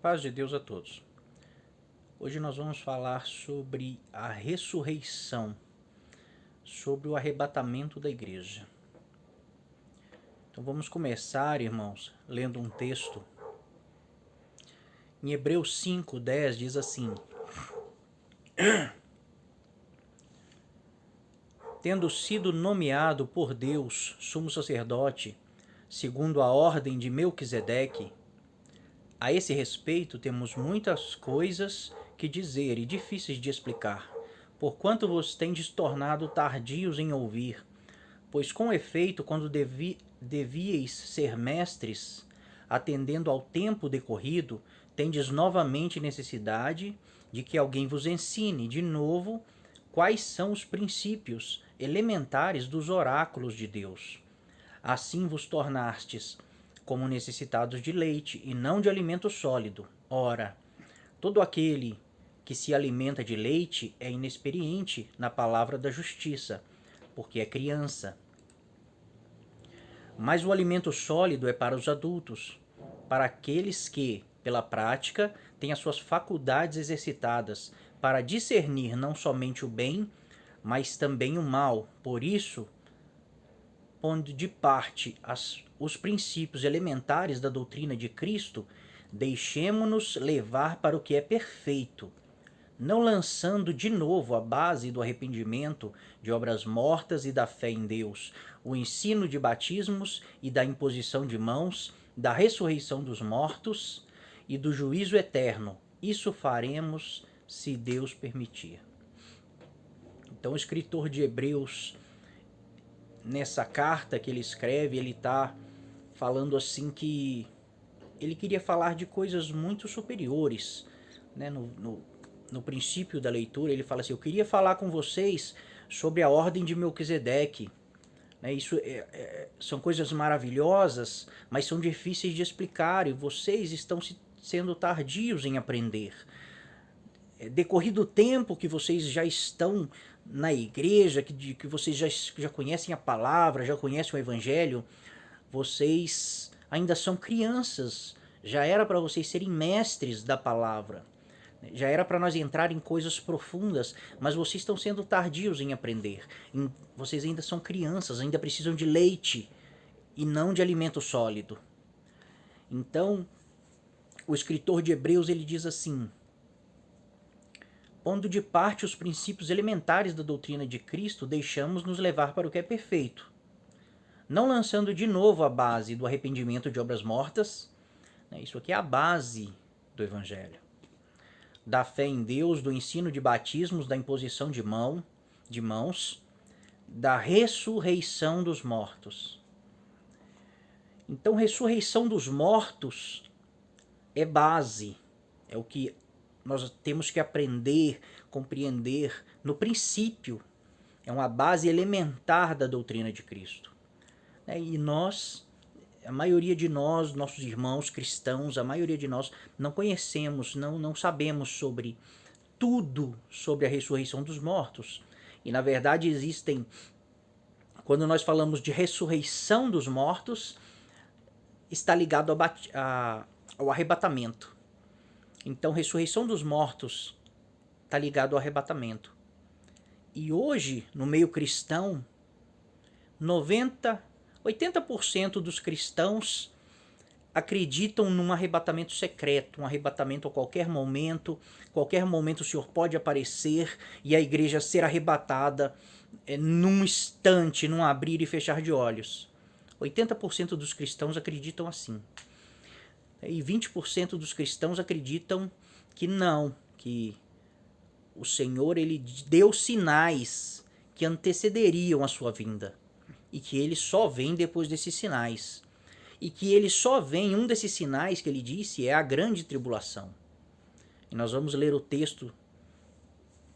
paz de Deus a todos. Hoje nós vamos falar sobre a ressurreição, sobre o arrebatamento da igreja. Então vamos começar, irmãos, lendo um texto. Em Hebreus 5:10 diz assim: Tendo sido nomeado por Deus sumo sacerdote, segundo a ordem de Melquisedeque, a esse respeito temos muitas coisas que dizer e difíceis de explicar, porquanto vos tendes tornado tardios em ouvir. Pois com efeito, quando devíeis ser mestres, atendendo ao tempo decorrido, tendes novamente necessidade de que alguém vos ensine de novo quais são os princípios elementares dos oráculos de Deus. Assim vos tornastes como necessitados de leite e não de alimento sólido. Ora, todo aquele que se alimenta de leite é inexperiente na palavra da justiça, porque é criança. Mas o alimento sólido é para os adultos, para aqueles que, pela prática, têm as suas faculdades exercitadas para discernir não somente o bem, mas também o mal. Por isso, pondo de parte os princípios elementares da doutrina de Cristo, deixemo-nos levar para o que é perfeito, não lançando de novo a base do arrependimento, de obras mortas e da fé em Deus, o ensino de batismos e da imposição de mãos, da ressurreição dos mortos e do juízo eterno. Isso faremos se Deus permitir. Então o escritor de Hebreus, nessa carta que ele escreve, ele está falando assim que ele queria falar de coisas muito superiores, né? No princípio da leitura, ele fala assim: eu queria falar com vocês sobre a ordem de Melquisedeque. Isso são coisas maravilhosas, mas são difíceis de explicar e vocês estão sendo tardios em aprender. Decorrido o tempo que vocês já estão na igreja, que vocês já conhecem a palavra, já conhecem o evangelho, vocês ainda são crianças. Já era para vocês serem mestres da palavra. Já era para nós entrar em coisas profundas, mas vocês estão sendo tardios em aprender. Vocês ainda são crianças, ainda precisam de leite e não de alimento sólido. Então, o escritor de Hebreus ele diz assim: pondo de parte os princípios elementares da doutrina de Cristo, deixamos-nos levar para o que é perfeito, não lançando de novo a base do arrependimento de obras mortas. Isso aqui é a base do evangelho. Da fé em Deus, do ensino de batismos, da imposição de mãos, da ressurreição dos mortos. Então, ressurreição dos mortos é base, é o que nós temos que aprender, compreender no princípio. É uma base elementar da doutrina de Cristo. E nós, a maioria de nós, nossos irmãos cristãos, a maioria de nós não conhecemos, não sabemos sobre tudo sobre a ressurreição dos mortos. E na verdade existem, quando nós falamos de ressurreição dos mortos, está ligado ao arrebatamento. Então, ressurreição dos mortos está ligado ao arrebatamento. E hoje, no meio cristão, 80% dos cristãos acreditam num arrebatamento secreto, um arrebatamento a qualquer momento o Senhor pode aparecer e a igreja ser arrebatada num instante, num abrir e fechar de olhos. 80% dos cristãos acreditam assim. E 20% dos cristãos acreditam que não, que o Senhor ele deu sinais que antecederiam a sua vinda. E que ele só vem depois desses sinais. E que ele só vem, um desses sinais que ele disse é a grande tribulação. E nós vamos ler o texto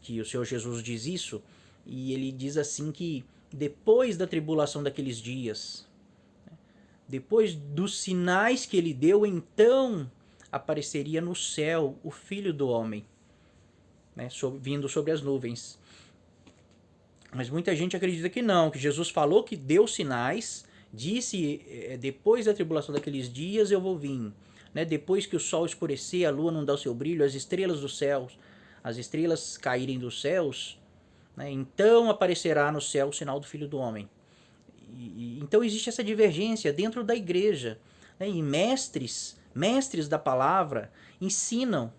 que o Senhor Jesus diz isso, e ele diz assim que depois da tribulação daqueles dias, depois dos sinais que ele deu, então apareceria no céu o Filho do Homem, vindo sobre as nuvens. Mas muita gente acredita que não, que Jesus falou que deu sinais, disse, depois da tribulação daqueles dias eu vou vir. né? Depois que o sol escurecer, a lua não dá o seu brilho, as estrelas dos céus, as estrelas caírem dos céus, né? Então aparecerá no céu o sinal do Filho do Homem. Então existe essa divergência dentro da igreja, né? E mestres da palavra ensinam,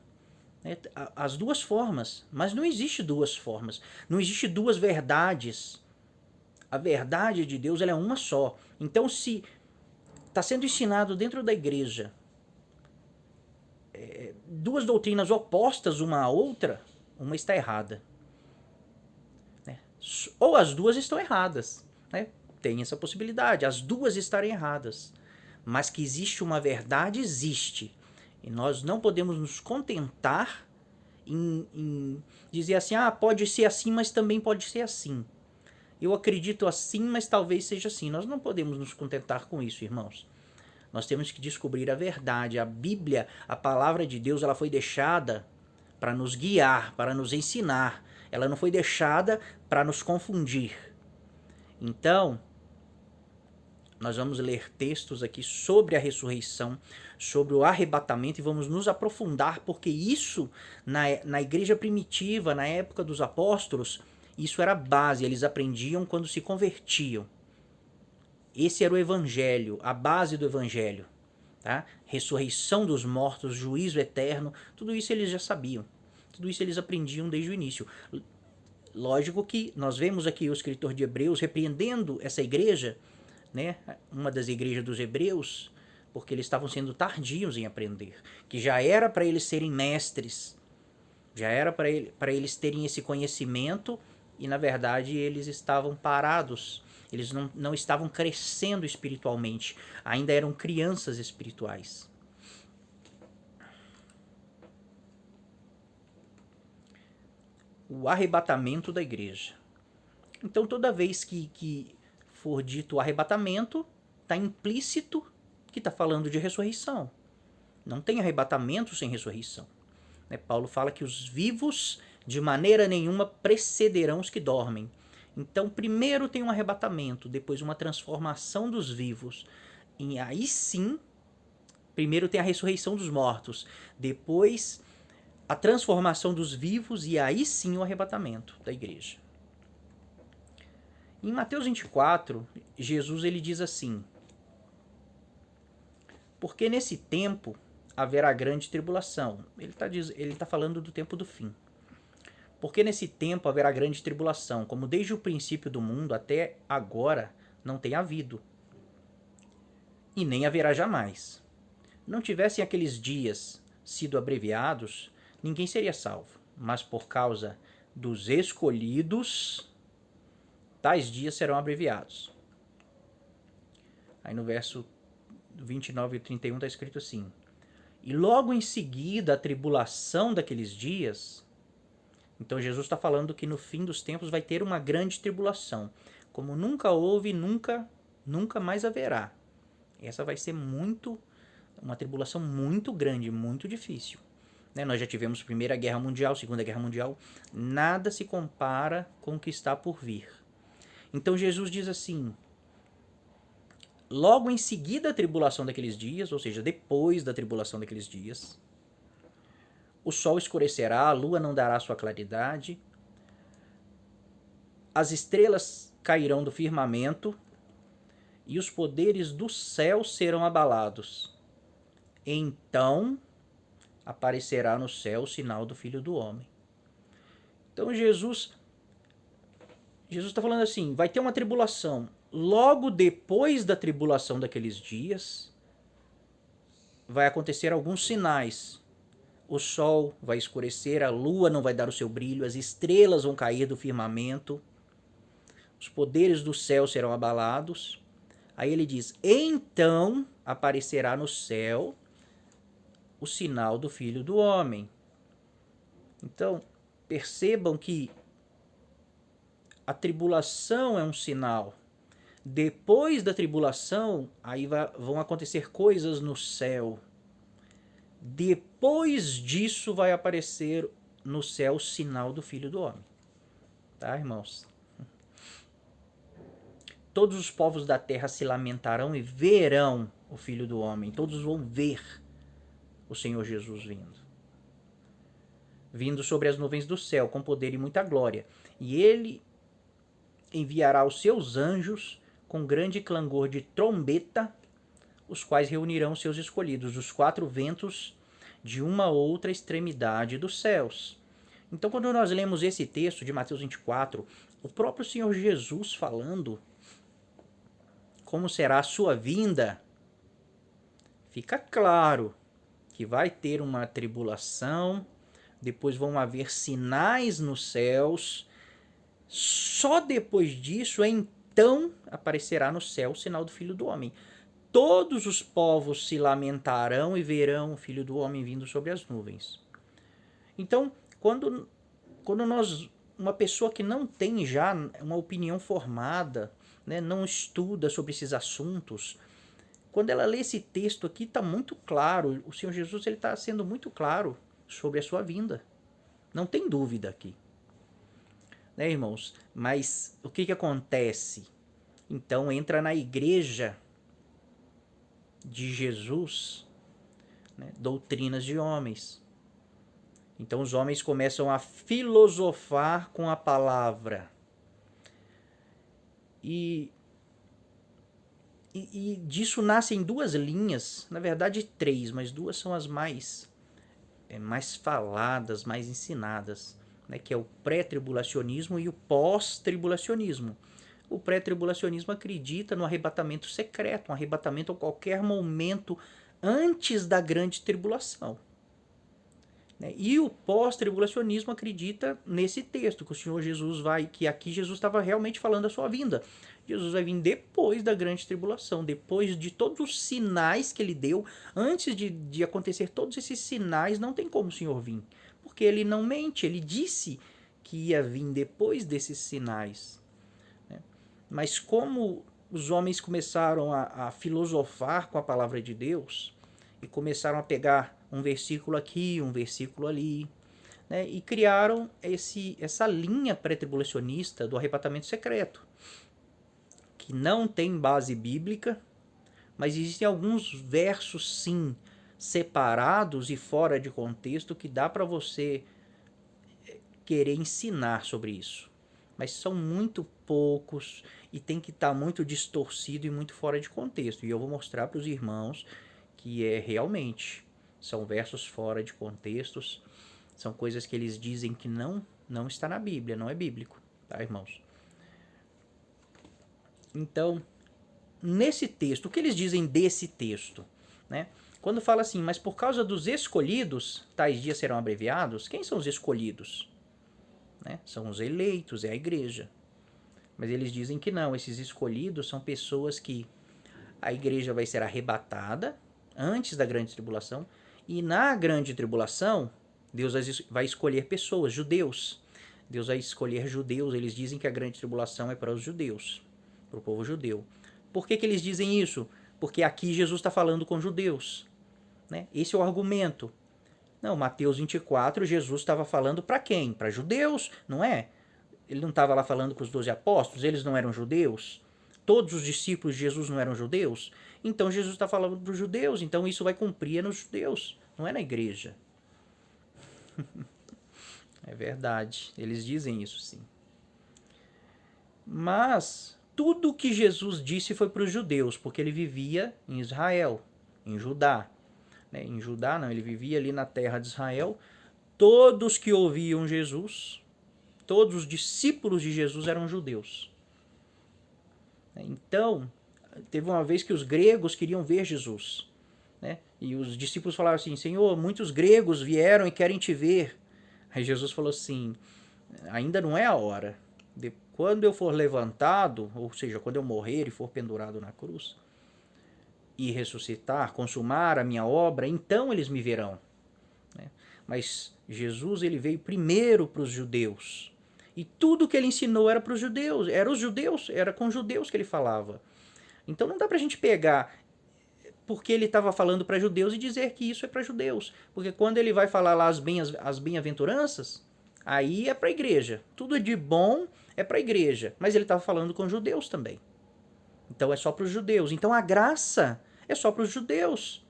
né, as duas formas, mas não existe duas formas, não existe duas verdades. A verdade de Deus ela é uma só. Então, se está sendo ensinado dentro da igreja duas doutrinas opostas uma à outra, uma está errada, né? Ou as duas estão erradas, né? Tem essa possibilidade, as duas estarem erradas. Mas que existe uma verdade, existe. E nós não podemos nos contentar em dizer assim, pode ser assim, mas também pode ser assim. Eu acredito assim, mas talvez seja assim. Nós não podemos nos contentar com isso, irmãos. Nós temos que descobrir a verdade. A Bíblia, a palavra de Deus, ela foi deixada para nos guiar, para nos ensinar. Ela não foi deixada para nos confundir. Então, nós vamos ler textos aqui sobre a ressurreição, sobre o arrebatamento e vamos nos aprofundar, porque isso, na igreja primitiva, na época dos apóstolos, isso era base, eles aprendiam quando se convertiam. Esse era o evangelho, a base do evangelho. Tá? Ressurreição dos mortos, juízo eterno, tudo isso eles já sabiam. Tudo isso eles aprendiam desde o início. Lógico que nós vemos aqui o escritor de Hebreus repreendendo essa igreja, né? Uma das igrejas dos hebreus, porque eles estavam sendo tardios em aprender, que já era para eles serem mestres, já era para eles terem esse conhecimento e na verdade eles estavam parados, eles não estavam crescendo espiritualmente, ainda eram crianças espirituais. O arrebatamento da igreja. Então toda vez que for dito arrebatamento, está implícito que está falando de ressurreição. Não tem arrebatamento sem ressurreição. Paulo fala que os vivos de maneira nenhuma precederão os que dormem. Então primeiro tem um arrebatamento, depois uma transformação dos vivos. E aí sim, primeiro tem a ressurreição dos mortos, depois a transformação dos vivos e aí sim o arrebatamento da igreja. Em Mateus 24, Jesus ele diz assim: porque nesse tempo haverá grande tribulação. Ele tá falando do tempo do fim. Porque nesse tempo haverá grande tribulação, como desde o princípio do mundo até agora não tem havido, e nem haverá jamais. Não tivessem aqueles dias sido abreviados, ninguém seria salvo. Mas por causa dos escolhidos, tais dias serão abreviados. Aí no verso 29 e 31 está escrito assim: e logo em seguida a tribulação daqueles dias. Então Jesus está falando que no fim dos tempos vai ter uma grande tribulação, como nunca houve, nunca mais haverá. Essa vai ser uma tribulação muito grande, muito difícil. Nós já tivemos Primeira Guerra Mundial, Segunda Guerra Mundial, nada se compara com o que está por vir. Então Jesus diz assim: logo em seguida a tribulação daqueles dias, ou seja, depois da tribulação daqueles dias, o sol escurecerá, a lua não dará sua claridade, as estrelas cairão do firmamento e os poderes do céu serão abalados. Então aparecerá no céu o sinal do Filho do Homem. Então Jesus está falando assim, vai ter uma tribulação. Logo depois da tribulação daqueles dias, vai acontecer alguns sinais. O sol vai escurecer, a lua não vai dar o seu brilho, as estrelas vão cair do firmamento, os poderes do céu serão abalados. Aí ele diz, então aparecerá no céu o sinal do Filho do Homem. Então, percebam que a tribulação é um sinal. Depois da tribulação, aí vão acontecer coisas no céu. Depois disso vai aparecer no céu o sinal do Filho do Homem. Tá, irmãos? Todos os povos da terra se lamentarão e verão o Filho do Homem. Todos vão ver. o Senhor Jesus vindo sobre as nuvens do céu, com poder e muita glória. E ele enviará os seus anjos com grande clangor de trombeta, os quais reunirão os seus escolhidos, dos quatro ventos de uma outra extremidade dos céus. Então, quando nós lemos esse texto de Mateus 24, o próprio Senhor Jesus falando como será a sua vinda, fica claro que vai ter uma tribulação, depois vão haver sinais nos céus, só depois disso, então, aparecerá no céu o sinal do Filho do Homem. Todos os povos se lamentarão e verão o Filho do Homem vindo sobre as nuvens. Então, quando uma pessoa que não tem já uma opinião formada, né, não estuda sobre esses assuntos, quando ela lê esse texto aqui, está muito claro, o Senhor Jesus está sendo muito claro sobre a sua vinda. Não tem dúvida aqui. Né, irmãos? Mas o que acontece? Então entra na igreja de Jesus, né, doutrinas de homens. Então os homens começam a filosofar com a palavra. E disso nascem duas linhas, na verdade três, mas duas são as mais faladas, mais ensinadas, né, que é o pré-tribulacionismo e o pós-tribulacionismo. O pré-tribulacionismo acredita no arrebatamento secreto, um arrebatamento a qualquer momento antes da grande tribulação. E o pós-tribulacionismo acredita nesse texto, que o Senhor Jesus que aqui Jesus estava realmente falando da sua vinda. Jesus vai vir depois da grande tribulação, depois de todos os sinais que ele deu. Antes de acontecer todos esses sinais, não tem como o Senhor vir, porque ele não mente, ele disse que ia vir depois desses sinais. Mas como os homens começaram a filosofar com a palavra de Deus, e começaram a pegar um versículo aqui, um versículo ali, né, e criaram essa linha pré-tribulacionista do arrebatamento secreto, que não tem base bíblica, mas existem alguns versos, sim, separados e fora de contexto, que dá para você querer ensinar sobre isso. Mas são muito poucos e tem que estar muito distorcido e muito fora de contexto. E eu vou mostrar para os irmãos que realmente são versos fora de contextos, são coisas que eles dizem que não está na Bíblia, não é bíblico, tá, irmãos? Então, nesse texto, o que eles dizem desse texto, né? Quando fala assim, mas por causa dos escolhidos, tais dias serão abreviados, quem são os escolhidos? Né? São os eleitos, é a igreja. Mas eles dizem que não, esses escolhidos são pessoas que a igreja vai ser arrebatada antes da grande tribulação, e na grande tribulação, Deus vai escolher pessoas, judeus. Deus vai escolher judeus, eles dizem que a grande tribulação é para os judeus, para o povo judeu. Por que eles dizem isso? Porque aqui Jesus está falando com judeus. Né? Esse é o argumento. Não, Mateus 24, Jesus estava falando para quem? Para judeus, não é? Ele não estava lá falando com os 12 apóstolos, eles não eram judeus? Todos os discípulos de Jesus não eram judeus? Então Jesus está falando para os judeus, então isso vai cumprir nos judeus, não é na igreja. É verdade, eles dizem isso sim. Mas tudo que Jesus disse foi para os judeus, porque ele vivia em Israel, em Judá. Em Judá não, ele vivia ali na terra de Israel. Todos que ouviam Jesus, todos os discípulos de Jesus eram judeus. Então, teve uma vez que os gregos queriam ver Jesus. Né? E os discípulos falaram assim, Senhor, muitos gregos vieram e querem te ver. Aí Jesus falou assim, ainda não é a hora. Quando eu for levantado, ou seja, quando eu morrer e for pendurado na cruz, e ressuscitar, consumar a minha obra, então eles me verão. Né? Mas Jesus ele veio primeiro para os judeus. E tudo que ele ensinou era para os judeus. Era com os judeus que ele falava. Então não dá para a gente pegar porque ele estava falando para judeus e dizer que isso é para judeus. Porque quando ele vai falar lá as bem-aventuranças, aí é para a igreja. Tudo de bom é para a igreja. Mas ele estava falando com judeus também. Então é só para os judeus. Então a graça é só para os judeus.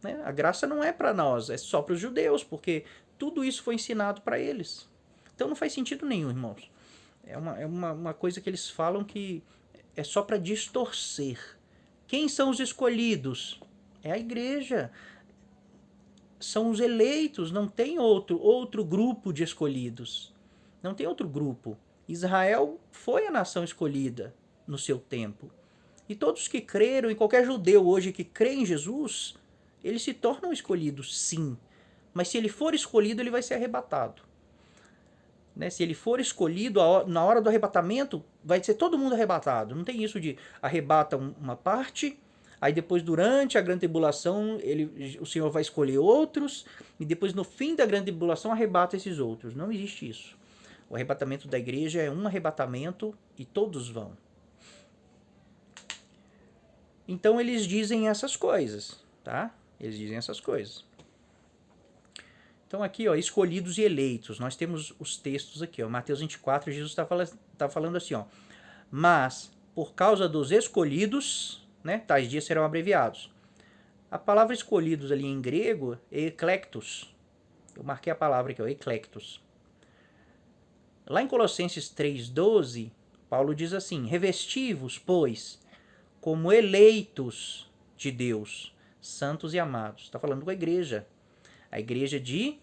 né? A graça não é para nós, é só para os judeus, porque tudo isso foi ensinado para eles. Então não faz sentido nenhum, irmãos. É uma coisa que eles falam que é só para distorcer. Quem são os escolhidos? É a igreja. São os eleitos, não tem outro grupo de escolhidos. Não tem outro grupo. Israel foi a nação escolhida no seu tempo. E todos que creram, e qualquer judeu hoje que crê em Jesus, eles se tornam escolhidos, sim. Mas se ele for escolhido, ele vai ser arrebatado. Né? Se ele for escolhido, na hora do arrebatamento, vai ser todo mundo arrebatado. Não tem isso de arrebata uma parte, aí depois durante a grande tribulação o Senhor vai escolher outros, e depois no fim da grande tribulação arrebata esses outros. Não existe isso. O arrebatamento da igreja é um arrebatamento e todos vão. Então eles dizem essas coisas, tá? Eles dizem essas coisas. Então aqui, ó, escolhidos e eleitos. Nós temos os textos aqui, ó. Mateus 24, Jesus está falando assim, ó. Mas, por causa dos escolhidos, né, tais dias serão abreviados. A palavra escolhidos ali em grego é eclectos. Eu marquei a palavra aqui, ó, eclectos. Lá em Colossenses 3,12, Paulo diz assim, revesti-vos, pois, como eleitos de Deus, santos e amados. Está falando com a igreja de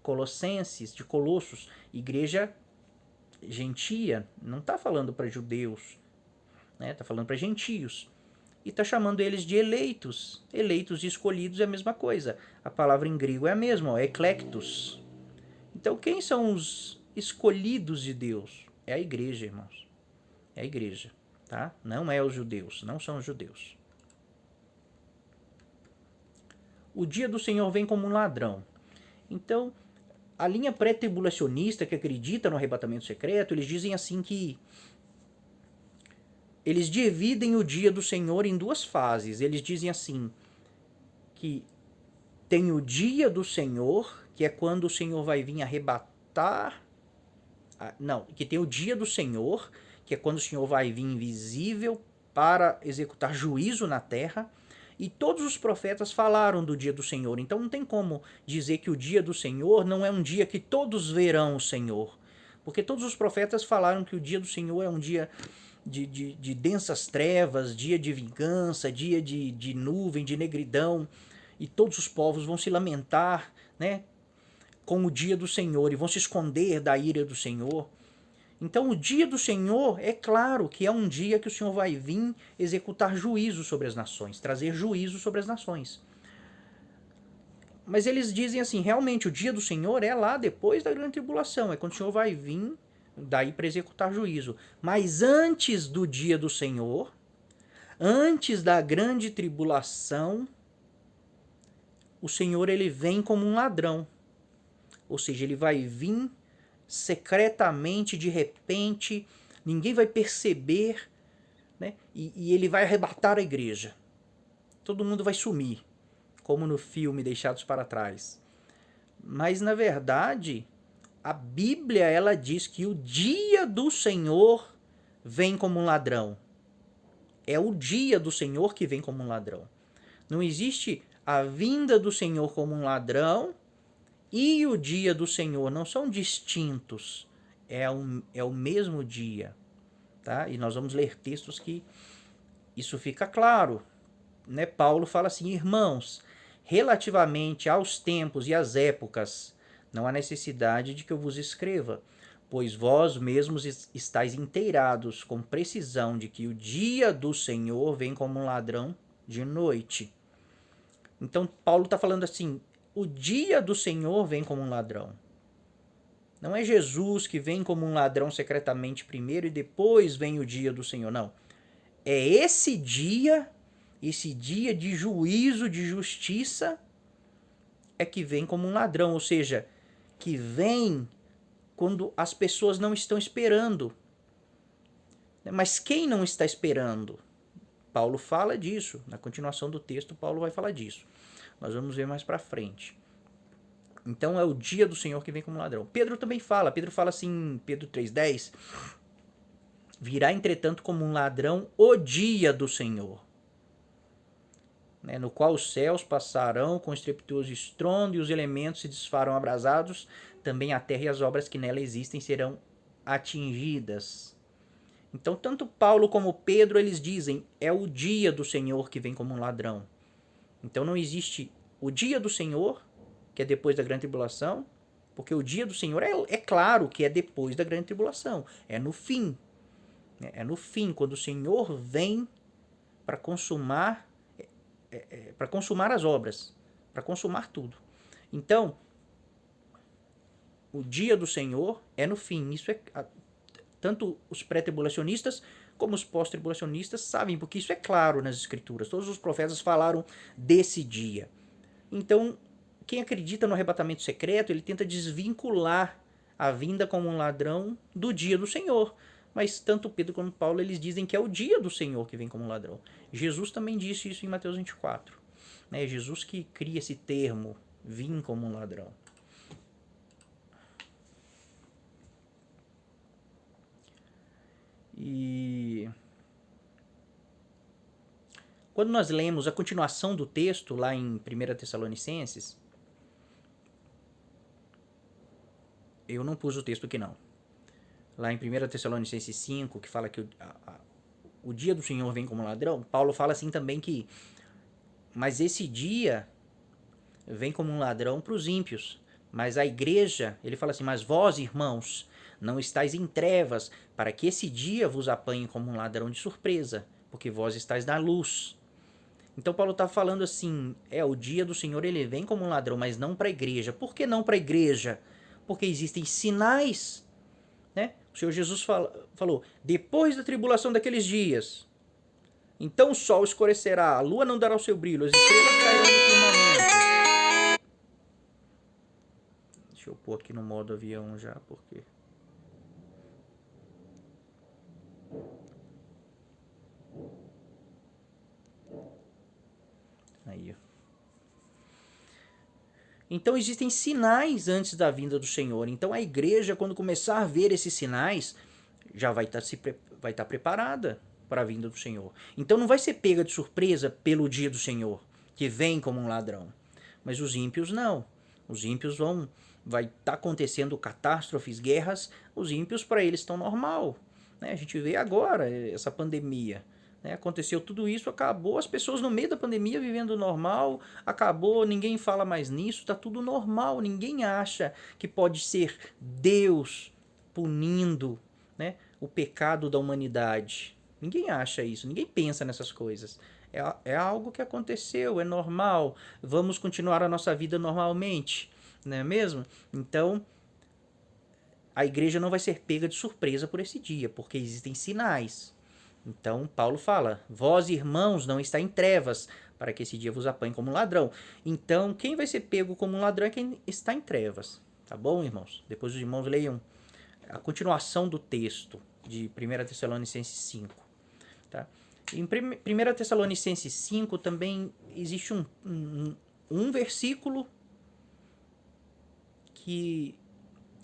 Colossenses, de Colossos, igreja gentia, não está falando para judeus, né? Está falando para gentios. E está chamando eles de eleitos. Eleitos e escolhidos é a mesma coisa. A palavra em grego é a mesma, ó, eclectos. Então quem são os escolhidos de Deus? É a igreja, irmãos. É a igreja, tá? Não é os judeus, não são os judeus. O dia do Senhor vem como um ladrão. Então, a linha pré-tribulacionista que acredita no arrebatamento secreto, eles dizem assim que eles dividem o dia do Senhor em duas fases. Eles dizem assim que tem o dia do Senhor, que é quando o Senhor vai vir arrebatar. Não, que tem o dia do Senhor, que é quando o Senhor vai vir invisível para executar juízo na terra. E todos os profetas falaram do dia do Senhor. Então não tem como dizer que o dia do Senhor não é um dia que todos verão o Senhor. Porque todos os profetas falaram que o dia do Senhor é um dia de densas trevas, dia de vingança, dia de nuvem, de negridão. E todos os povos vão se lamentar, né, com o dia do Senhor e vão se esconder da ira do Senhor. Então o dia do Senhor, é claro que é um dia que o Senhor vai vir executar juízo sobre as nações, trazer juízo sobre as nações. Mas eles dizem assim, realmente o dia do Senhor é lá depois da grande tribulação, é quando o Senhor vai vir daí para executar juízo. Mas antes do dia do Senhor, antes da grande tribulação, o Senhor ele vem como um ladrão. Ou seja, ele vai vir secretamente, de repente, ninguém vai perceber, né? E ele vai arrebatar a igreja. Todo mundo vai sumir, como no filme Deixados para Trás. Mas, na verdade, a Bíblia ela diz que o dia do Senhor vem como um ladrão. É o dia do Senhor que vem como um ladrão. Não existe a vinda do Senhor como um ladrão e o dia do Senhor, não são distintos, é o mesmo dia, tá? E nós vamos ler textos que isso fica claro, né? Paulo fala assim, irmãos, relativamente aos tempos e às épocas, não há necessidade de que eu vos escreva, pois vós mesmos estáis inteirados com precisão de que o dia do Senhor vem como um ladrão de noite. Então Paulo está falando assim, o dia do Senhor vem como um ladrão. Não é Jesus que vem como um ladrão secretamente primeiro e depois vem o dia do Senhor, não. É esse dia de juízo, de justiça, é que vem como um ladrão, ou seja, que vem quando as pessoas não estão esperando. Mas quem não está esperando? Paulo fala disso. Na continuação do texto, Paulo vai falar disso. Nós vamos ver mais para frente. Então é o dia do Senhor que vem como ladrão. Pedro também fala. Pedro fala assim, Pedro 3,10. Virá, entretanto, como um ladrão o dia do Senhor. né, no qual os céus passarão com estrepitoso estrondo e os elementos se desfarão abrasados, também a terra e as obras que nela existem serão atingidas. Então, tanto Paulo como Pedro, eles dizem, é o dia do Senhor que vem como um ladrão. Então não existe o dia do Senhor, que é depois da grande tribulação, porque o dia do Senhor é claro que é depois da grande tribulação, é no fim. É no fim, quando o Senhor vem para consumar, para consumar as obras, para consumar tudo. Então, o dia do Senhor é no fim. Isso é tanto os pré-tribulacionistas como os pós-tribulacionistas sabem, porque isso é claro nas Escrituras. Todos os profetas falaram desse dia. Então, quem acredita no arrebatamento secreto, ele tenta desvincular a vinda como um ladrão do dia do Senhor. Mas tanto Pedro como Paulo, eles dizem que é o dia do Senhor que vem como um ladrão. Jesus também disse isso em Mateus 24. É Jesus que cria esse termo, vim como um ladrão. E quando nós lemos a continuação do texto lá em 1 Tessalonicenses, eu não pus o texto aqui não. Lá em 1 Tessalonicenses 5, que fala que o dia do Senhor vem como ladrão, Paulo fala assim também que, mas esse dia vem como um ladrão para os ímpios. Mas a igreja, ele fala assim, mas vós, irmãos, não estáis em trevas, para que esse dia vos apanhe como um ladrão de surpresa, porque vós estáis na luz. Então Paulo está falando assim, o dia do Senhor ele vem como um ladrão, mas não para a igreja. Por que não para a igreja? Porque existem sinais, né? O Senhor Jesus falou, depois da tribulação daqueles dias, então o sol escurecerá, a lua não dará o seu brilho, as estrelas cairão do firmamento. Deixa eu pôr aqui no modo avião já, porque... Aí, ó. Então existem sinais antes da vinda do Senhor. Então a igreja, quando começar a ver esses sinais, já vai estar preparada para a vinda do Senhor. Então não vai ser pega de surpresa pelo dia do Senhor, que vem como um ladrão. Mas os ímpios não. Os ímpios vai estar acontecendo catástrofes, guerras. Os ímpios para eles estão normal. Né? A gente vê agora essa pandemia. Né? Aconteceu tudo isso, acabou, as pessoas no meio da pandemia vivendo normal, acabou, ninguém fala mais nisso, está tudo normal, ninguém acha que pode ser Deus punindo, né, o pecado da humanidade. Ninguém acha isso, ninguém pensa nessas coisas. É algo que aconteceu, é normal, vamos continuar a nossa vida normalmente, não é mesmo? Então, a igreja não vai ser pega de surpresa por esse dia, porque existem sinais. Então, Paulo fala, vós, irmãos, não está em trevas, para que esse dia vos apanhe como um ladrão. Então, quem vai ser pego como um ladrão é quem está em trevas. Tá bom, irmãos? Depois os irmãos leiam a continuação do texto de 1 Tessalonicenses 5. Tá? Em 1 Tessalonicenses 5 também existe um versículo que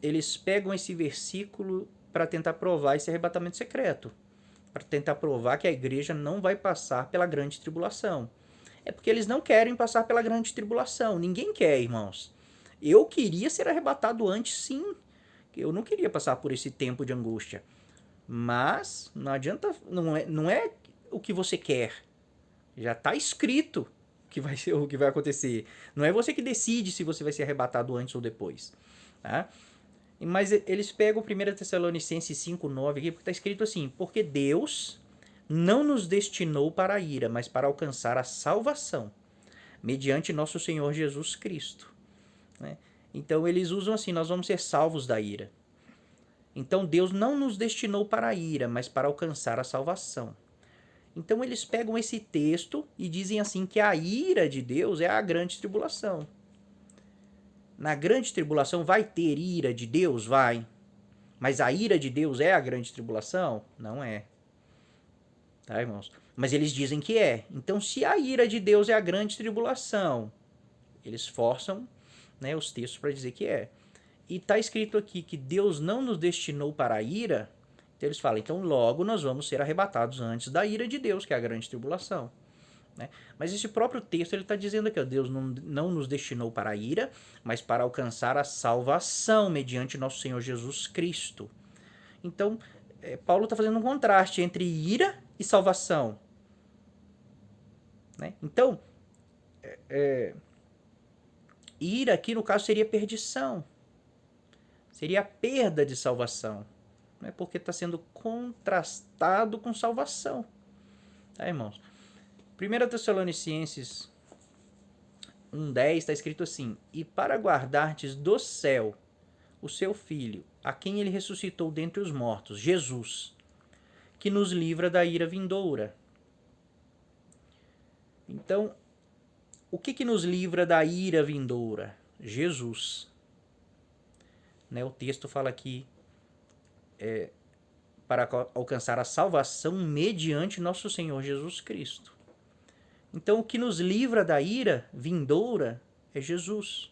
eles pegam esse versículo para tentar provar esse arrebatamento secreto. Para tentar provar que a igreja não vai passar pela grande tribulação. É porque eles não querem passar pela grande tribulação. Ninguém quer, irmãos. Eu queria ser arrebatado antes, sim. Eu não queria passar por esse tempo de angústia. Mas não adianta, não é o que você quer. Já está escrito que vai ser o que vai acontecer. Não é você que decide se você vai ser arrebatado antes ou depois. Tá? Mas eles pegam 1 Tessalonicenses 5:9 aqui, porque está escrito assim, porque Deus não nos destinou para a ira, mas para alcançar a salvação, mediante nosso Senhor Jesus Cristo. Né? Então eles usam assim, nós vamos ser salvos da ira. Então Deus não nos destinou para a ira, mas para alcançar a salvação. Então eles pegam esse texto e dizem assim que a ira de Deus é a grande tribulação. Na grande tribulação vai ter ira de Deus? Vai. Mas a ira de Deus é a grande tribulação? Não é. Tá, irmãos? Mas eles dizem que é. Então, se a ira de Deus é a grande tribulação, eles forçam, né, os textos para dizer que é. E está escrito aqui que Deus não nos destinou para a ira, então eles falam, então logo nós vamos ser arrebatados antes da ira de Deus, que é a grande tribulação. né? Mas esse próprio texto ele está dizendo aqui, ó, Deus não nos destinou para a ira, mas para alcançar a salvação mediante nosso Senhor Jesus Cristo. Então, Paulo está fazendo um contraste entre ira e salvação, né? Então, ira aqui no caso seria perdição, seria a perda de salvação, né? Porque está sendo contrastado com salvação, tá, irmãos? 1 Tessalonicenses 1,10 está escrito assim: e para guardartes do céu o seu Filho, a quem ele ressuscitou dentre os mortos, Jesus, que nos livra da ira vindoura. Então, o que nos livra da ira vindoura? Jesus. Né, o texto fala aqui para alcançar a salvação mediante nosso Senhor Jesus Cristo. Então, o que nos livra da ira vindoura é Jesus.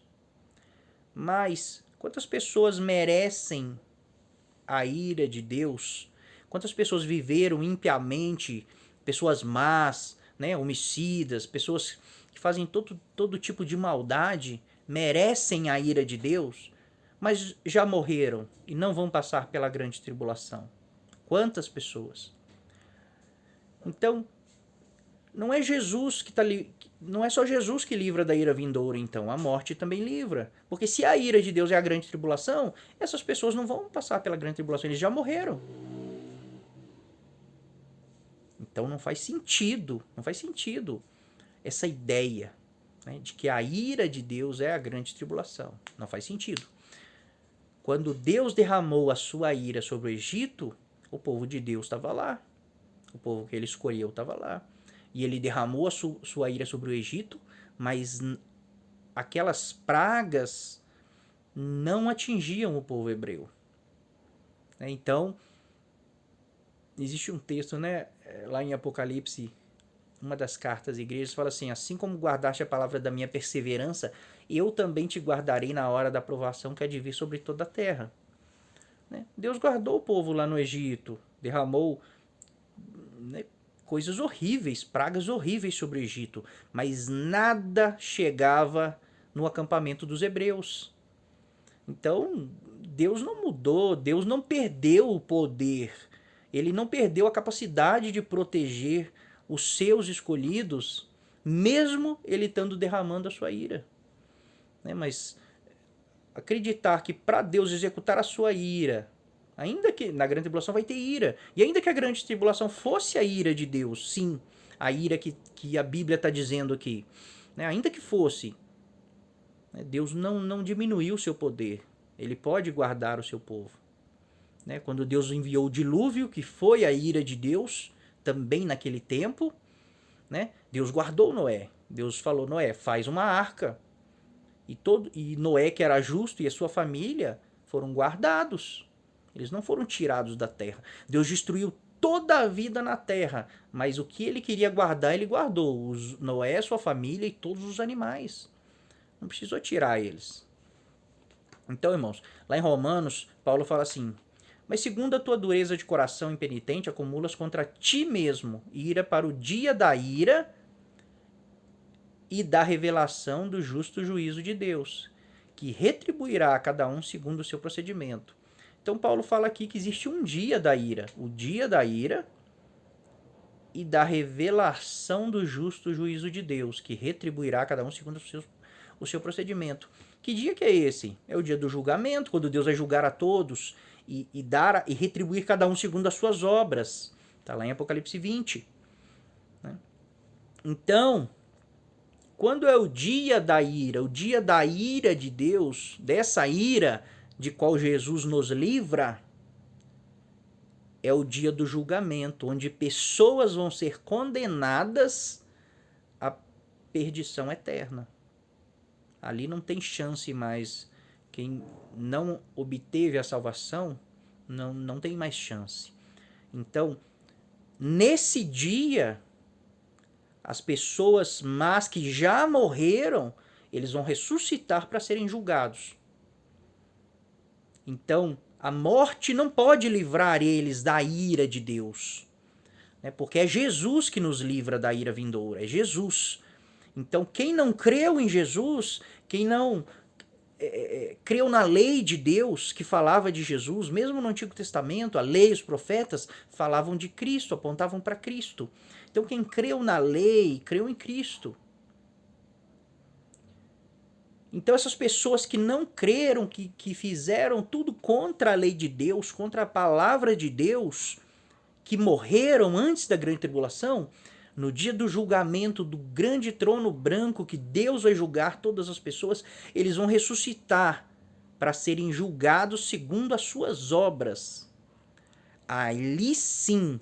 Mas quantas pessoas merecem a ira de Deus? Quantas pessoas viveram impiamente, pessoas más, né, homicidas, pessoas que fazem todo tipo de maldade, merecem a ira de Deus, mas já morreram e não vão passar pela grande tribulação? Quantas pessoas? Então, não é Jesus que não é só Jesus que livra da ira vindoura, então a morte também livra. Porque se a ira de Deus é a grande tribulação, essas pessoas não vão passar pela grande tribulação, eles já morreram. Então não faz sentido essa ideia, né, de que a ira de Deus é a grande tribulação. Não faz sentido. Quando Deus derramou a sua ira sobre o Egito, o povo de Deus estava lá. O povo que ele escolheu estava lá. E ele derramou a sua ira sobre o Egito, mas aquelas pragas não atingiam o povo hebreu. Então, existe um texto, né, lá em Apocalipse, uma das cartas às igrejas, fala assim: assim como guardaste a palavra da minha perseverança, eu também te guardarei na hora da provação que há de vir sobre toda a terra. Né? Deus guardou o povo lá no Egito, derramou, né, coisas horríveis, pragas horríveis sobre o Egito, mas nada chegava no acampamento dos hebreus. Então, Deus não mudou, Deus não perdeu o poder, ele não perdeu a capacidade de proteger os seus escolhidos, mesmo ele estando derramando a sua ira. Né? Mas acreditar que para Deus executar a sua ira, ainda que na grande tribulação vai ter ira, e ainda que a grande tribulação fosse a ira de Deus, sim, a ira que a Bíblia está dizendo aqui, né? Ainda que fosse, né? Deus não diminuiu o seu poder, ele pode guardar o seu povo. Né? Quando Deus enviou o dilúvio, que foi a ira de Deus, também naquele tempo, né? Deus guardou Noé. Deus falou: Noé, faz uma arca. E Noé, que era justo, e a sua família foram guardados. Eles não foram tirados da terra. Deus destruiu toda a vida na terra, mas o que ele queria guardar, ele guardou. Noé, sua família e todos os animais. Não precisou tirar eles. Então, irmãos, lá em Romanos, Paulo fala assim: mas segundo a tua dureza de coração impenitente, acumulas contra ti mesmo ira para o dia da ira e da revelação do justo juízo de Deus, que retribuirá a cada um segundo o seu procedimento. Então Paulo fala aqui que existe um dia da ira, o dia da ira e da revelação do justo juízo de Deus, que retribuirá a cada um segundo o seu procedimento. Que dia que é esse? É o dia do julgamento, quando Deus vai julgar a todos e retribuir cada um segundo as suas obras. Está lá em Apocalipse 20. Né? Então, quando é o dia da ira de Deus, dessa ira de qual Jesus nos livra, é o dia do julgamento, onde pessoas vão ser condenadas à perdição eterna. Ali não tem chance mais. Quem não obteve a salvação, não tem mais chance. Então, nesse dia, as pessoas más que já morreram, eles vão ressuscitar para serem julgados. Então, a morte não pode livrar eles da ira de Deus. né? Porque é Jesus que nos livra da ira vindoura, é Jesus. Então, quem não creu em Jesus, quem não creu na lei de Deus que falava de Jesus, mesmo no Antigo Testamento, a lei, os profetas falavam de Cristo, apontavam para Cristo. Então, quem creu na lei, creu em Cristo. Então, essas pessoas que não creram, que fizeram tudo contra a lei de Deus, contra a palavra de Deus, que morreram antes da grande tribulação, no dia do julgamento do grande trono branco, que Deus vai julgar todas as pessoas, eles vão ressuscitar para serem julgados segundo as suas obras. Ali sim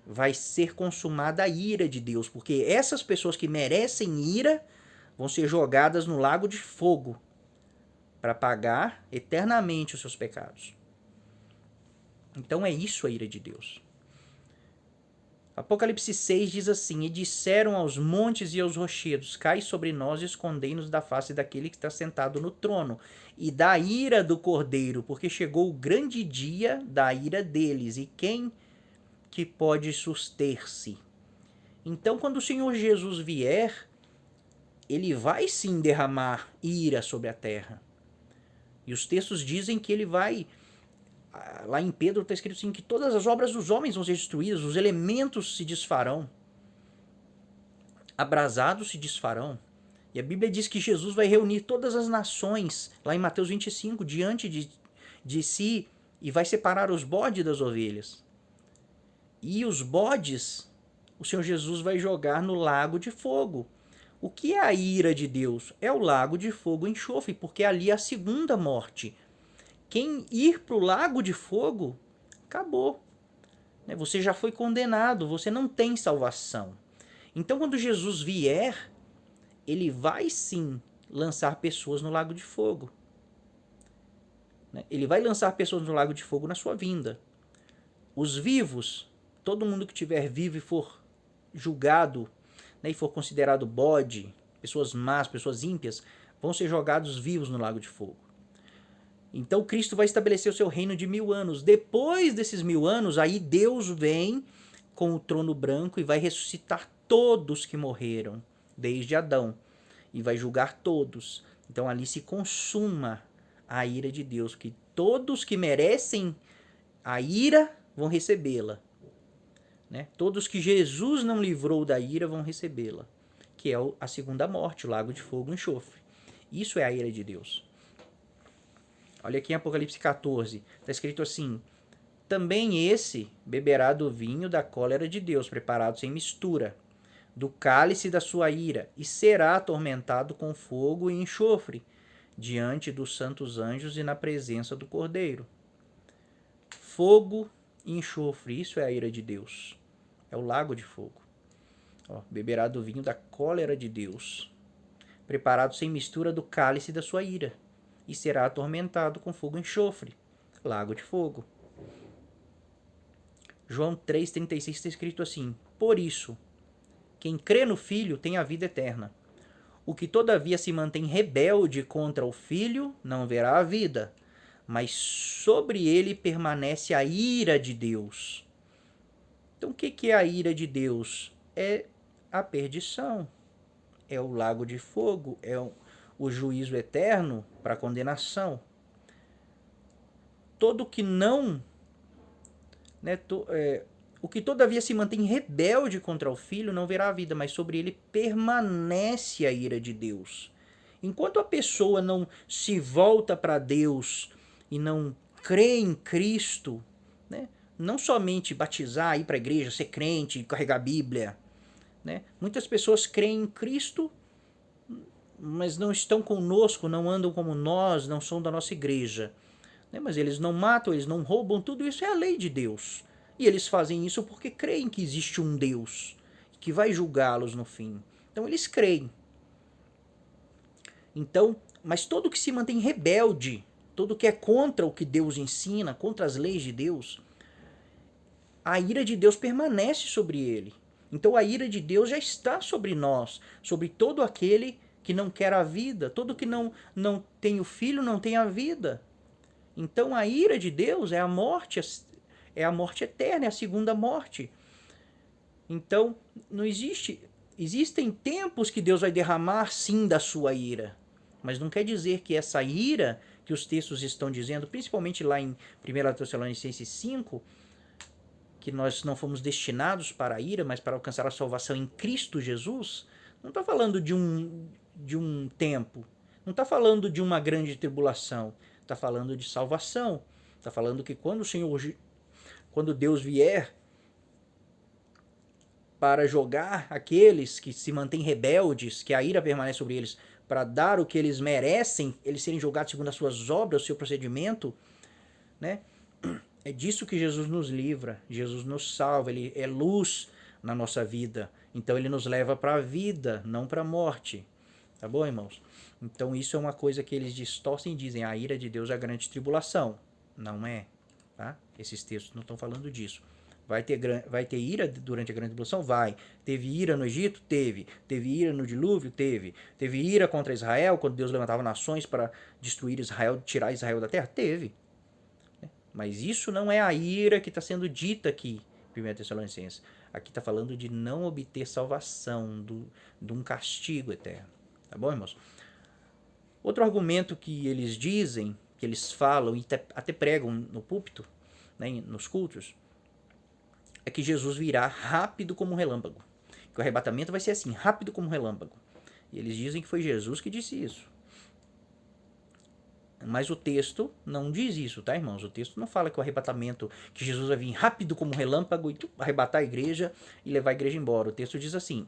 vai ser consumada a ira de Deus, porque essas pessoas que merecem ira vão ser jogadas no lago de fogo para pagar eternamente os seus pecados. Então é isso a ira de Deus. Apocalipse 6 diz assim: E disseram aos montes e aos rochedos: Cai sobre nós e escondei-nos da face daquele que está sentado no trono, e da ira do Cordeiro, porque chegou o grande dia da ira deles, e quem que pode suster-se? Então, quando o Senhor Jesus vier, ele vai sim derramar ira sobre a terra. E os textos dizem que ele vai... Lá em Pedro está escrito assim, que todas as obras dos homens vão ser destruídas, os elementos se desfarão, abrasados se desfarão. E a Bíblia diz que Jesus vai reunir todas as nações, lá em Mateus 25, diante de si, e vai separar os bodes das ovelhas. E os bodes, o Senhor Jesus vai jogar no lago de fogo. O que é a ira de Deus? É o lago de fogo e enxofre, porque ali é a segunda morte. Quem ir para o lago de fogo, acabou. Você já foi condenado, você não tem salvação. Então, quando Jesus vier, ele vai sim lançar pessoas no lago de fogo. Ele vai lançar pessoas no lago de fogo na sua vinda. Os vivos, todo mundo que estiver vivo e for julgado, e for considerado bode, pessoas más, pessoas ímpias, vão ser jogados vivos no lago de fogo. Então Cristo vai estabelecer o seu reino de 1000 anos. Depois desses 1000 anos, aí Deus vem com o trono branco e vai ressuscitar todos que morreram, desde Adão, e vai julgar todos. Então ali se consuma a ira de Deus, que todos que merecem a ira vão recebê-la. Todos que Jesus não livrou da ira vão recebê-la, que é a segunda morte, o lago de fogo e enxofre. Isso é a ira de Deus. Olha aqui em Apocalipse 14, está escrito assim: Também esse beberá do vinho da cólera de Deus, preparado sem mistura, do cálice da sua ira, e será atormentado com fogo e enxofre, diante dos santos anjos e na presença do Cordeiro. Fogo e enxofre, isso é a ira de Deus. É o lago de fogo. Beberá do vinho da cólera de Deus, preparado sem mistura do cálice da sua ira, e será atormentado com fogo e enxofre, lago de fogo. João 3,36 está escrito assim: Por isso, quem crê no Filho tem a vida eterna. O que todavia se mantém rebelde contra o Filho não verá a vida, mas sobre ele permanece a ira de Deus. Então o que é a ira de Deus? É a perdição, é o lago de fogo, é o juízo eterno para a condenação. Todo que não... o que todavia se mantém rebelde contra o Filho não verá a vida, mas sobre ele permanece a ira de Deus. Enquanto a pessoa não se volta para Deus e não crê em Cristo, não somente batizar, ir para a igreja, ser crente, carregar a Bíblia. Muitas pessoas creem em Cristo, mas não estão conosco, não andam como nós, não são da nossa igreja. Mas eles não matam, eles não roubam, tudo isso é a lei de Deus. E eles fazem isso porque creem que existe um Deus que vai julgá-los no fim. Então eles creem. Então, mas todo que se mantém rebelde, todo que é contra o que Deus ensina, contra as leis de Deus, a ira de Deus permanece sobre ele. Então a ira de Deus já está sobre nós, sobre todo aquele que não quer a vida, todo que não tem o Filho não tem a vida. Então a ira de Deus é a morte eterna, é a segunda morte. Então, não existe. Existem tempos que Deus vai derramar sim da sua ira. Mas não quer dizer que essa ira que os textos estão dizendo, principalmente lá em 1 Tessalonicenses 5, que nós não fomos destinados para a ira, mas para alcançar a salvação em Cristo Jesus, não está falando de um tempo, não está falando de uma grande tribulação, está falando de salvação. Está falando que quando Deus vier para jogar aqueles que se mantêm rebeldes, que a ira permanece sobre eles, para dar o que eles merecem, eles serem julgados segundo as suas obras, o seu procedimento, né? É disso que Jesus nos livra, Jesus nos salva, ele é luz na nossa vida. Então ele nos leva para a vida, não para a morte. Tá bom, irmãos? Então isso é uma coisa que eles distorcem e dizem, a ira de Deus é a grande tribulação. Não é, tá? Esses textos não estão falando disso. Vai ter ira durante a grande tribulação? Vai. Teve ira no Egito? Teve. Teve ira no dilúvio? Teve. Teve ira contra Israel, quando Deus levantava nações para destruir Israel, tirar Israel da terra? Teve. Mas isso não é a ira que está sendo dita aqui, 1 Tessalonicenses. Aqui está falando de não obter salvação, de um castigo eterno. Tá bom, irmãos? Outro argumento que eles dizem, que eles falam e até pregam no púlpito, né, nos cultos, é que Jesus virá rápido como um relâmpago. Que o arrebatamento vai ser assim, rápido como um relâmpago. E eles dizem que foi Jesus que disse isso. Mas o texto não diz isso, tá, irmãos? O texto não fala que o arrebatamento, que Jesus vai vir rápido como um relâmpago e arrebatar a igreja e levar a igreja embora. O texto diz assim: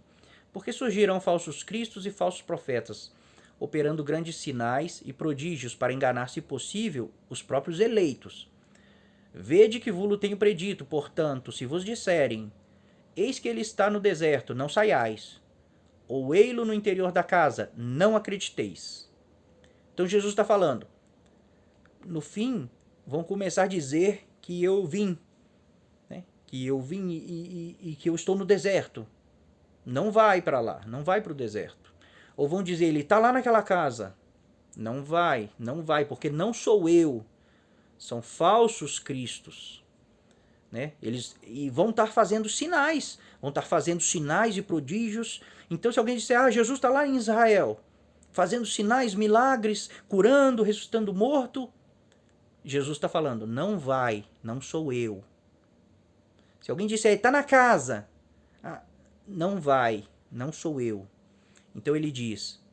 porque surgirão falsos cristos e falsos profetas, operando grandes sinais e prodígios para enganar, se possível, os próprios eleitos. Vede que vulo tenho predito, portanto, se vos disserem, eis que ele está no deserto, não saiais, ou ei-lo no interior da casa, não acrediteis. Então Jesus está falando, no fim, vão começar a dizer que eu vim, né? Que eu vim e que eu estou no deserto. Não vai para lá, não vai para o deserto. Ou vão dizer, ele está lá naquela casa. Não vai, porque não sou eu. São falsos cristos, né? Eles vão estar fazendo sinais, e prodígios. Então, se alguém disser, Jesus está lá em Israel, fazendo sinais, milagres, curando, ressuscitando morto, Jesus está falando, não vai, não sou eu. Se alguém disser, está na casa, não vai, não sou eu. Então ele diz,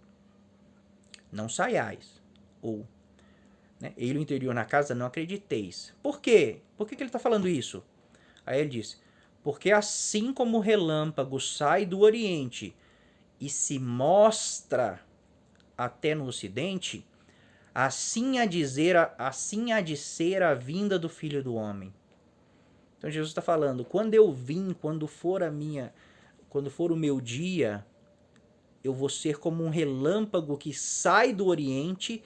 não saiais, ou né, ele o interior na casa, não acrediteis. Por quê? Por que ele está falando isso? Aí ele diz, porque assim como o relâmpago sai do oriente e se mostra até no ocidente, assim há de ser a vinda do Filho do Homem. Então Jesus está falando, quando eu vim, quando for o meu dia, eu vou ser como um relâmpago que sai do oriente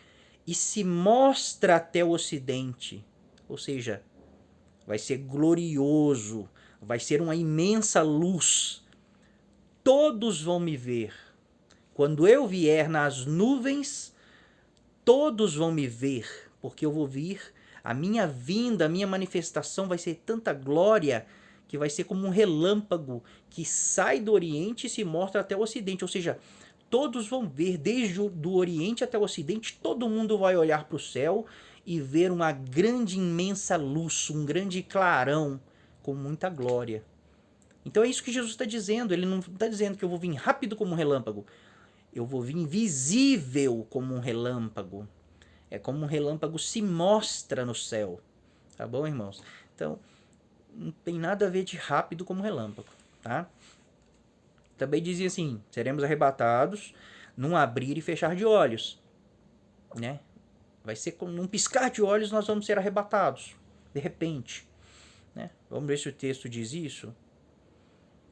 e se mostra até o ocidente. Ou seja, vai ser glorioso, vai ser uma imensa luz. Todos vão me ver. Quando eu vier nas nuvens, todos vão me ver, porque eu vou vir. A minha vinda, a minha manifestação vai ser tanta glória que vai ser como um relâmpago que sai do Oriente e se mostra até o Ocidente. Ou seja, todos vão ver, desde do Oriente até o Ocidente, todo mundo vai olhar para o céu e ver uma grande, imensa luz, um grande clarão com muita glória. Então é isso que Jesus está dizendo. Ele não está dizendo que eu vou vir rápido como um relâmpago. Eu vou vir visível como um relâmpago. É como um relâmpago se mostra no céu. Tá bom, irmãos? Então, não tem nada a ver de rápido como relâmpago, tá? Também dizia assim, seremos arrebatados num abrir e fechar de olhos, né? Vai ser como num piscar de olhos nós vamos ser arrebatados, de repente, né? Vamos ver se o texto diz isso.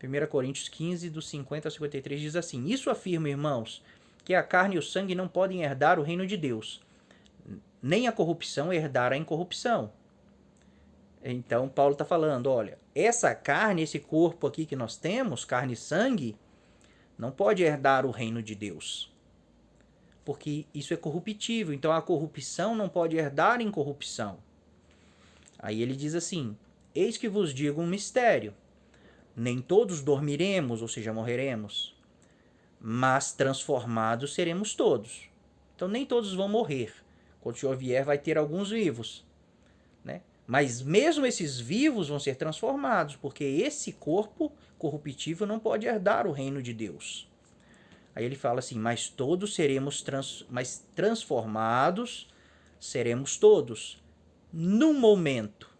1 Coríntios 15, dos 50 a 53, diz assim, isso afirma, irmãos, que a carne e o sangue não podem herdar o reino de Deus, nem a corrupção herdar a incorrupção. Então, Paulo está falando, olha, essa carne, esse corpo aqui que nós temos, carne e sangue, não pode herdar o reino de Deus. Porque isso é corruptível, então a corrupção não pode herdar a incorrupção. Aí ele diz assim, eis que vos digo um mistério. Nem todos dormiremos, ou seja, morreremos, mas transformados seremos todos. Então nem todos vão morrer. Quando o Senhor vier, vai ter alguns vivos, né? Mas mesmo esses vivos vão ser transformados, porque esse corpo corruptível não pode herdar o reino de Deus. Aí ele fala assim, mas todos seremos mas transformados seremos todos, num momento,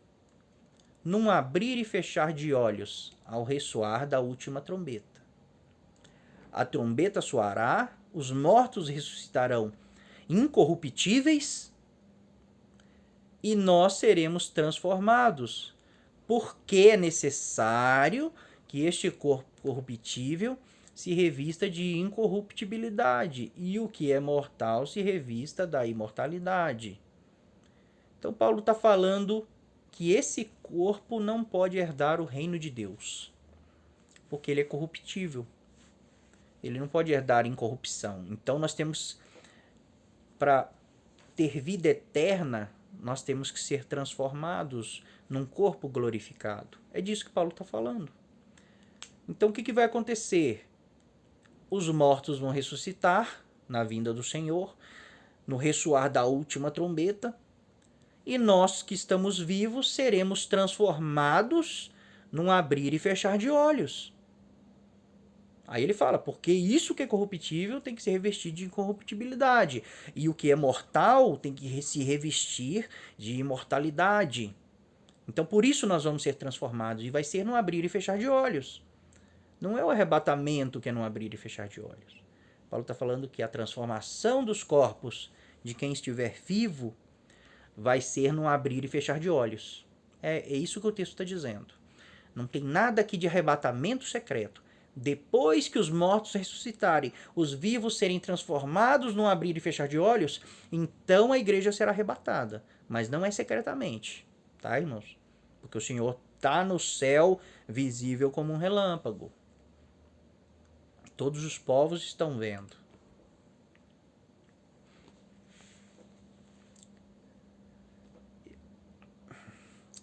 num abrir e fechar de olhos, ao ressoar da última trombeta. A trombeta soará, os mortos ressuscitarão incorruptíveis e nós seremos transformados, porque é necessário que este corpo corruptível se revista de incorruptibilidade e o que é mortal se revista da imortalidade. Então Paulo está falando que esse corpo não pode herdar o reino de Deus, porque ele é corruptível. Ele não pode herdar incorrupção. Então nós temos, para ter vida eterna, nós temos que ser transformados num corpo glorificado. É disso que Paulo está falando. Então o que vai acontecer? Os mortos vão ressuscitar na vinda do Senhor, no ressoar da última trombeta, e nós que estamos vivos seremos transformados num abrir e fechar de olhos. Aí ele fala, porque isso que é corruptível tem que se revestir de incorruptibilidade, e o que é mortal tem que se revestir de imortalidade. Então por isso nós vamos ser transformados, e vai ser num abrir e fechar de olhos. Não é o arrebatamento que é num abrir e fechar de olhos. Paulo está falando que a transformação dos corpos de quem estiver vivo vai ser num abrir e fechar de olhos. É isso que o texto está dizendo. Não tem nada aqui de arrebatamento secreto. Depois que os mortos ressuscitarem, os vivos serem transformados num abrir e fechar de olhos, então a igreja será arrebatada. Mas não é secretamente, tá, irmãos? Porque o Senhor está no céu, visível como um relâmpago. Todos os povos estão vendo.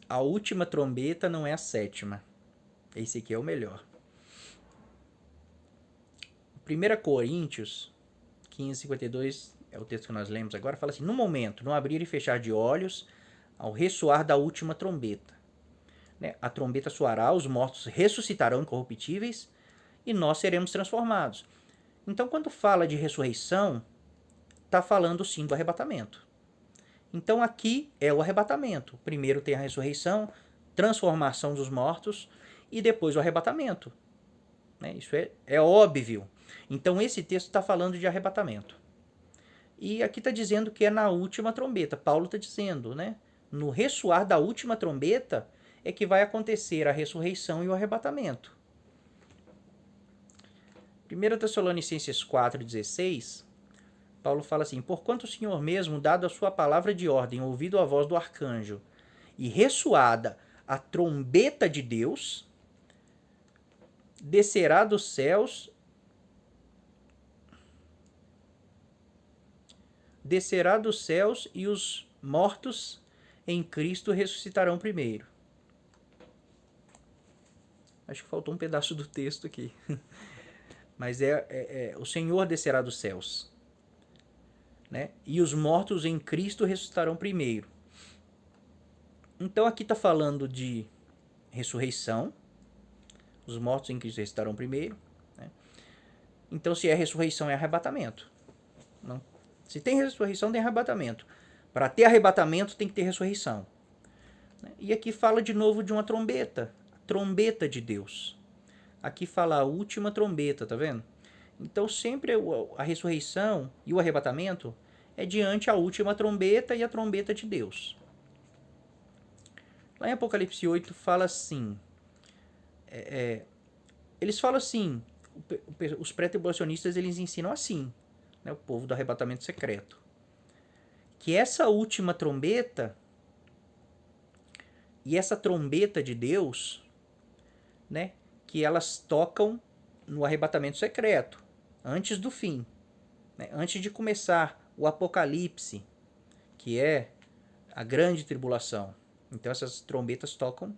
A última trombeta não é a sétima. Esse aqui é o melhor. 1 Coríntios 15:52 é o texto que nós lemos agora, fala assim, no momento, no abrir e fechar de olhos, ao ressoar da última trombeta. Né? A trombeta soará, os mortos ressuscitarão incorruptíveis e nós seremos transformados. Então, quando fala de ressurreição, está falando sim do arrebatamento. Então, aqui é o arrebatamento. Primeiro tem a ressurreição, transformação dos mortos e depois o arrebatamento. Né? Isso é óbvio. Então, esse texto está falando de arrebatamento. E aqui está dizendo que é na última trombeta. Paulo está dizendo, né? No ressoar da última trombeta é que vai acontecer a ressurreição e o arrebatamento. 1 Tessalonicenses 4,16, Paulo fala assim, porquanto o Senhor mesmo, dado a sua palavra de ordem, ouvido a voz do arcanjo, e ressoada a trombeta de Deus, descerá dos céus e os mortos em Cristo ressuscitarão primeiro. Acho que faltou um pedaço do texto aqui. Mas o Senhor descerá dos céus. Né? E os mortos em Cristo ressuscitarão primeiro. Então aqui está falando de ressurreição. Os mortos em Cristo ressuscitarão primeiro. Né? Então se é ressurreição, é arrebatamento. Não. Se tem ressurreição, tem arrebatamento. Para ter arrebatamento, tem que ter ressurreição. E aqui fala de novo de uma trombeta. A trombeta de Deus. Aqui fala a última trombeta, tá vendo? Então sempre a ressurreição e o arrebatamento é diante a última trombeta e a trombeta de Deus. Lá em Apocalipse 8 fala assim, eles falam assim, os pré-tribulacionistas eles ensinam assim, né, o povo do arrebatamento secreto, que essa última trombeta e essa trombeta de Deus, né, que elas tocam no arrebatamento secreto, antes do fim, né, antes de começar o Apocalipse, que é a grande tribulação. Então essas trombetas tocam,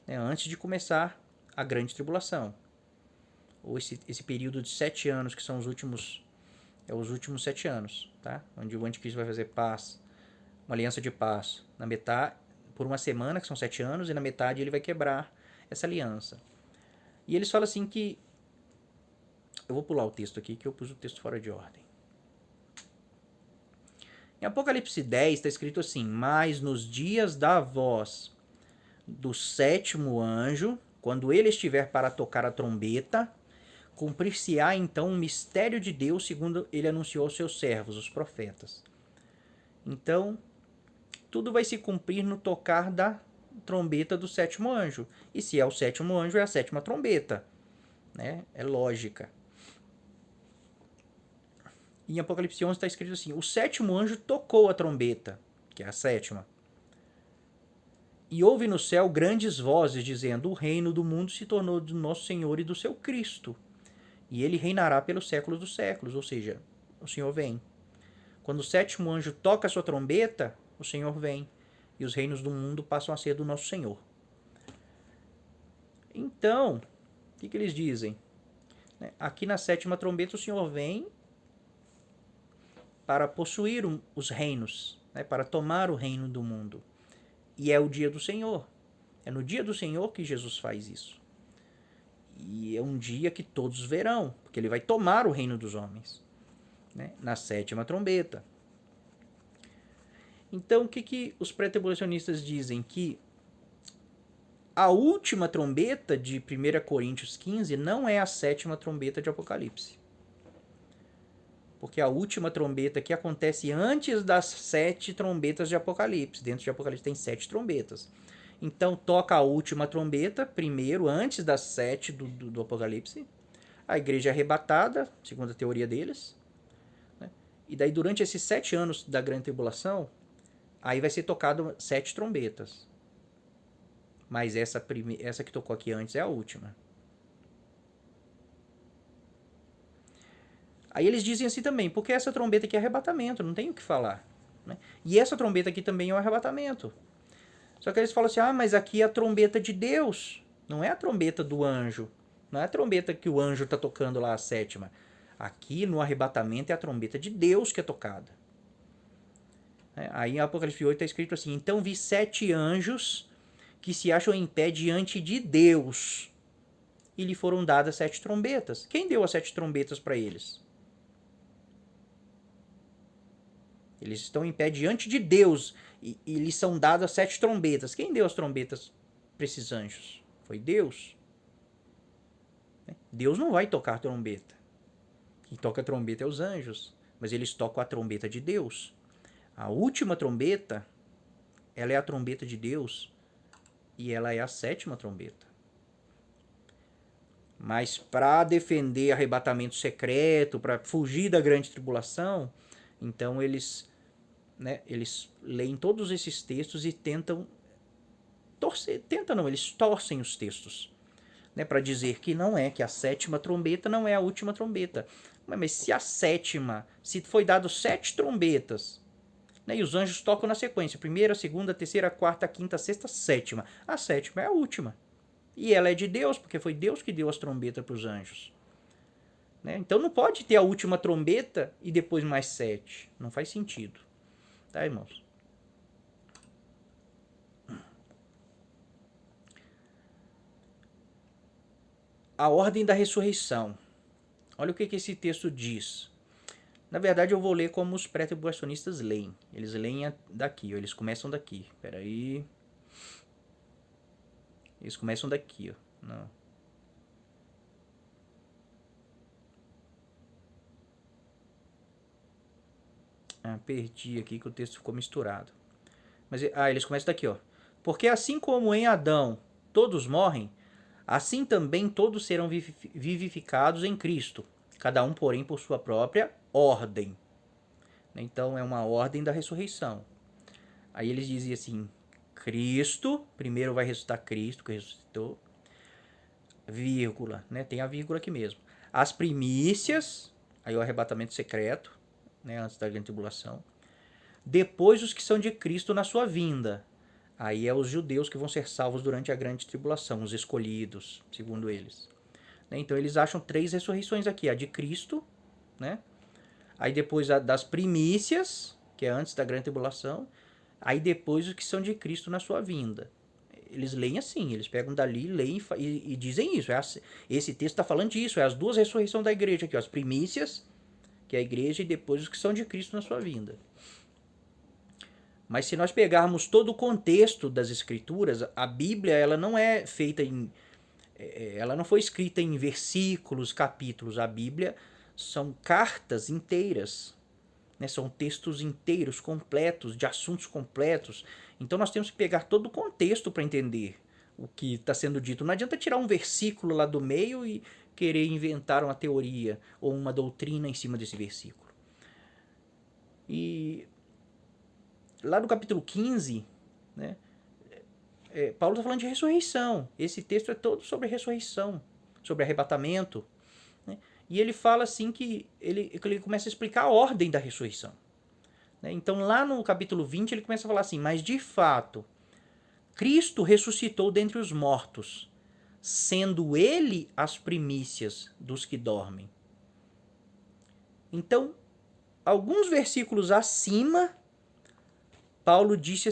né, antes de começar a grande tribulação. Ou esse período de 7 anos, que são os últimos 7 anos, tá? Onde o anticristo vai fazer paz, uma aliança de paz, na metade, por uma semana, que são 7 anos, e na metade ele vai quebrar essa aliança. E eles falam assim que... Eu vou pular o texto aqui, que eu pus o texto fora de ordem. Em Apocalipse 10 está escrito assim: mas nos dias da voz do 7º anjo, quando ele estiver para tocar a trombeta, cumprir-se-á então um mistério de Deus, segundo ele anunciou aos seus servos, os profetas. Então, tudo vai se cumprir no tocar da trombeta do 7º anjo. E se é o 7º anjo, é a 7ª trombeta, né? É lógica. Em Apocalipse 11 está escrito assim: o 7º anjo tocou a trombeta, que é a 7ª. E houve no céu grandes vozes, dizendo: o reino do mundo se tornou do nosso Senhor e do seu Cristo, e ele reinará pelos séculos dos séculos. Ou seja, o Senhor vem. Quando o 7º anjo toca a sua trombeta, o Senhor vem, e os reinos do mundo passam a ser do nosso Senhor. Então, o que eles dizem? Aqui na 7ª trombeta o Senhor vem para possuir os reinos, para tomar o reino do mundo. E é o dia do Senhor. É no dia do Senhor que Jesus faz isso. E é um dia que todos verão, porque ele vai tomar o reino dos homens, na 7ª trombeta. Então, o que os pré-tribulacionistas dizem? Que a última trombeta de 1 Coríntios 15 não é a 7ª trombeta de Apocalipse. Porque a última trombeta que acontece antes das 7 trombetas de Apocalipse. Dentro de Apocalipse tem 7 trombetas. Então toca a última trombeta, primeiro, antes das 7 do Apocalipse. A igreja é arrebatada, segundo a teoria deles. E daí durante esses 7 anos da grande tribulação, aí vai ser tocado 7 trombetas. Mas essa que tocou aqui antes é a última. Aí eles dizem assim também: porque essa trombeta aqui é arrebatamento, não tem o que falar. E essa trombeta aqui também é um arrebatamento. Só que eles falam assim: mas aqui é a trombeta de Deus, não é a trombeta do anjo. Não é a trombeta que o anjo está tocando lá, a 7ª. Aqui no arrebatamento é a trombeta de Deus que é tocada. Aí em Apocalipse 8 está escrito assim: então vi 7 anjos que se acham em pé diante de Deus, e lhe foram dadas 7 trombetas. Quem deu as 7 trombetas para eles? Eles estão em pé diante de Deus e lhes são dadas 7 trombetas. Quem deu as trombetas para esses anjos? Foi Deus. Deus não vai tocar trombeta. Quem toca a trombeta é os anjos, mas eles tocam a trombeta de Deus. A última trombeta, ela é a trombeta de Deus e ela é a 7ª trombeta. Mas para defender arrebatamento secreto, para fugir da grande tribulação, então eles leem todos esses textos e tentam torcer. Eles torcem os textos, para dizer que não é, que a 7ª trombeta não é a última trombeta. Mas se a 7ª, se foi dado 7 trombetas, e os anjos tocam na sequência, 1ª, 2ª, 3ª, 4ª, 5ª, 6ª, 7ª. A 7ª é a última. E ela é de Deus, porque foi Deus que deu as trombetas para os anjos. Então não pode ter a última trombeta e depois mais 7. Não faz sentido. Tá, irmãos? A ordem da ressurreição. Olha o que esse texto diz. Na verdade, eu vou ler como os pré-tribulacionistas leem. Eles leem daqui, eles começam daqui. Espera aí. Eles começam daqui, ó. Não. Perdi aqui que o texto ficou misturado. Mas eles começam daqui, ó. Porque assim como em Adão todos morrem, assim também todos serão vivificados em Cristo, cada um, porém, por sua própria ordem. Então é uma ordem da ressurreição. Aí eles dizem assim: Cristo, primeiro vai ressuscitar Cristo, que ressuscitou, vírgula, tem a vírgula aqui mesmo. As primícias, aí o arrebatamento secreto, antes da grande tribulação. Depois os que são de Cristo na sua vinda. Aí é os judeus que vão ser salvos durante a grande tribulação, os escolhidos, segundo eles. Então eles acham 3 ressurreições aqui: a de Cristo, né? Aí depois a das primícias, que é antes da grande tribulação, aí depois os que são de Cristo na sua vinda. Eles leem assim, eles pegam dali, leem e dizem isso. Esse texto está falando disso, é as 2 ressurreições da igreja aqui, ó, as primícias, que é a igreja, e depois os que são de Cristo na sua vinda. Mas se nós pegarmos todo o contexto das escrituras, a Bíblia ela não é feita em... ela não foi escrita em versículos, capítulos. A Bíblia são cartas inteiras, né? São textos inteiros, completos, de assuntos completos. Então nós temos que pegar todo o contexto para entender o que está sendo dito. Não adianta tirar um versículo lá do meio e querer inventar uma teoria ou uma doutrina em cima desse versículo. E lá no capítulo 15, né, Paulo está falando de ressurreição. Esse texto é todo sobre ressurreição, sobre arrebatamento. Né? E ele fala assim que ele começa a explicar a ordem da ressurreição. Né? Então lá no capítulo 20 ele começa a falar assim: mas de fato, Cristo ressuscitou dentre os mortos, sendo ele as primícias dos que dormem. Então, alguns versículos acima, Paulo disse